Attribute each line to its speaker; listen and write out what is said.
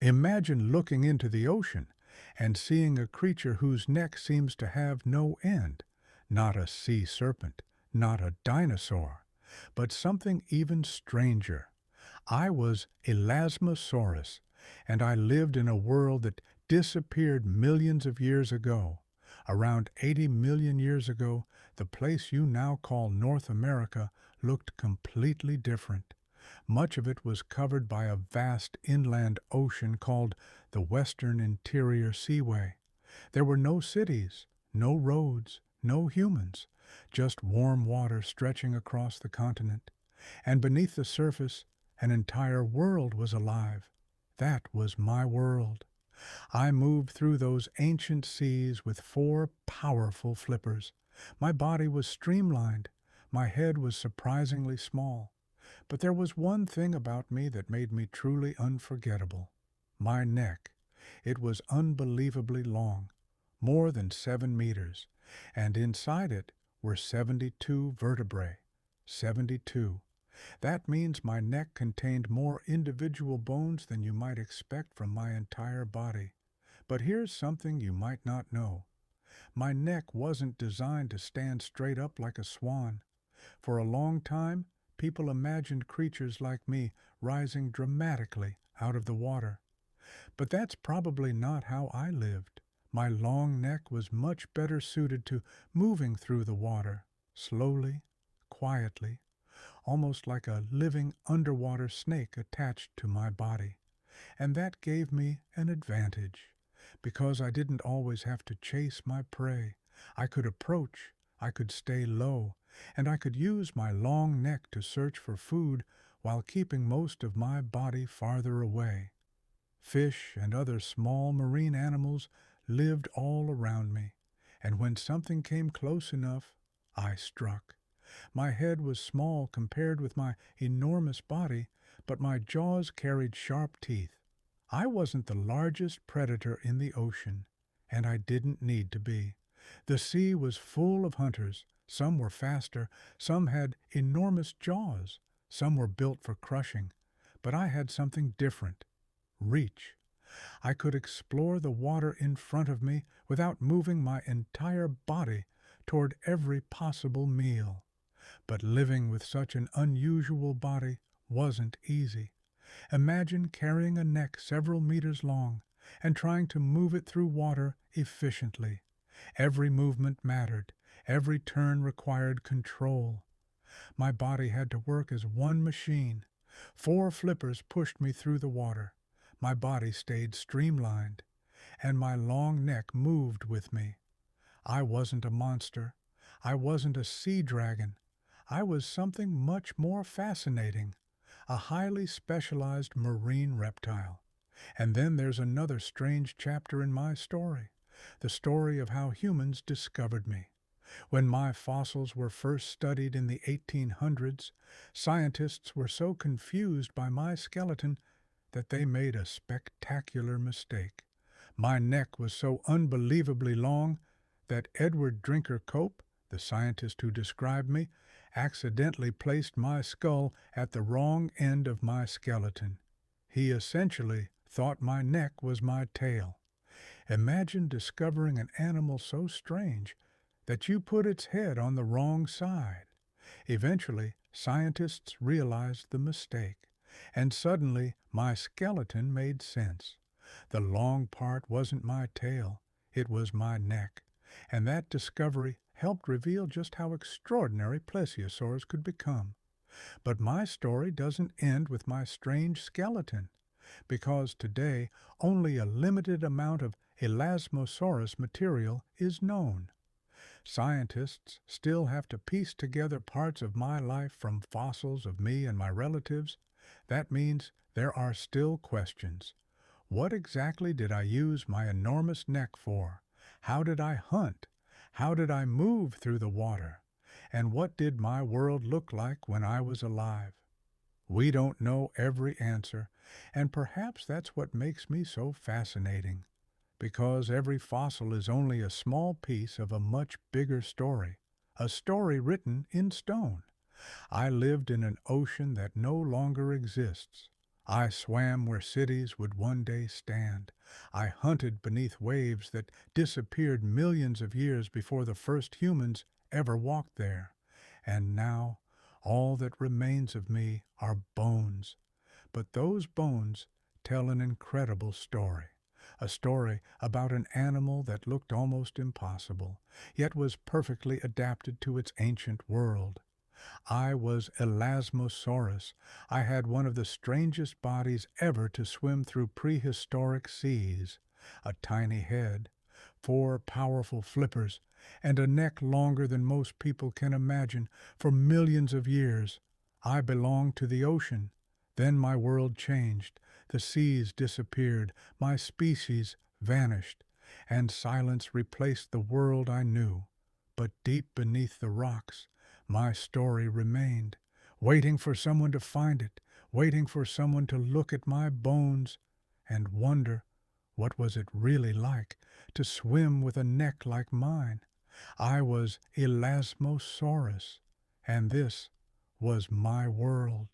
Speaker 1: Imagine looking into the ocean and seeing a creature whose neck seems to have no end. Not a sea serpent, not a dinosaur, but something even stranger. I was Elasmosaurus, and I lived in a world that disappeared millions of years ago. Around 80 million years ago, the place you now call North America looked completely different. Much of it was covered by a vast inland ocean called the Western Interior Seaway. There were no cities, no roads, no humans, just warm water stretching across the continent. And beneath the surface, an entire world was alive. That was my world. I moved through those ancient seas with four powerful flippers. My body was streamlined. My head was surprisingly small. But there was one thing about me that made me truly unforgettable. My neck. It was unbelievably long, more than 7 meters, and inside it were 72 vertebrae. 72. That means my neck contained more individual bones than you might expect from my entire body. But here's something you might not know. My neck wasn't designed to stand straight up like a swan. For a long time, people imagined creatures like me rising dramatically out of the water. But that's probably not how I lived. My long neck was much better suited to moving through the water, slowly, quietly, almost like a living underwater snake attached to my body. And that gave me an advantage, because I didn't always have to chase my prey. I could approach, I could stay low, and I could use my long neck to search for food while keeping most of my body farther away. Fish and other small marine animals lived all around me, and when something came close enough, I struck. My head was small compared with my enormous body, but my jaws carried sharp teeth. I wasn't the largest predator in the ocean, and I didn't need to be. The sea was full of hunters. Some were faster, some had enormous jaws, some were built for crushing. But I had something different. Reach. I could explore the water in front of me without moving my entire body toward every possible meal. But living with such an unusual body wasn't easy. Imagine carrying a neck several meters long and trying to move it through water efficiently. Every movement mattered. Every turn required control. My body had to work as one machine. 4 flippers pushed me through the water. My body stayed streamlined, and my long neck moved with me. I wasn't a monster. I wasn't a sea dragon. I was something much more fascinating, a highly specialized marine reptile. And then there's another strange chapter in my story, the story of how humans discovered me. When my fossils were first studied in the 1800s, scientists were so confused by my skeleton that they made a spectacular mistake. My neck was so unbelievably long that Edward Drinker Cope, the scientist who described me, accidentally placed my skull at the wrong end of my skeleton. He essentially thought my neck was my tail. Imagine discovering an animal so strange that you put its head on the wrong side. Eventually, scientists realized the mistake, and suddenly my skeleton made sense. The long part wasn't my tail, it was my neck, and that discovery helped reveal just how extraordinary plesiosaurs could become. But my story doesn't end with my strange skeleton, because today only a limited amount of Elasmosaurus material is known. Scientists still have to piece together parts of my life from fossils of me and my relatives. That means there are still questions. What exactly did I use my enormous neck for? How did I hunt? How did I move through the water? And what did my world look like when I was alive? We don't know every answer, and perhaps that's what makes me so fascinating, because every fossil is only a small piece of a much bigger story, a story written in stone. I lived in an ocean that no longer exists. I swam where cities would one day stand. I hunted beneath waves that disappeared millions of years before the first humans ever walked there. And now all that remains of me are bones. But those bones tell an incredible story. A story about an animal that looked almost impossible, yet was perfectly adapted to its ancient world. I was Elasmosaurus. I had one of the strangest bodies ever to swim through prehistoric seas. A tiny head, four powerful flippers, and a neck longer than most people can imagine. For millions of years, I belonged to the ocean. Then my world changed. The seas disappeared. My species vanished. And silence replaced the world I knew. But deep beneath the rocks, my story remained, waiting for someone to find it, waiting for someone to look at my bones and wonder what was it really like to swim with a neck like mine. I was Elasmosaurus, and this was my world.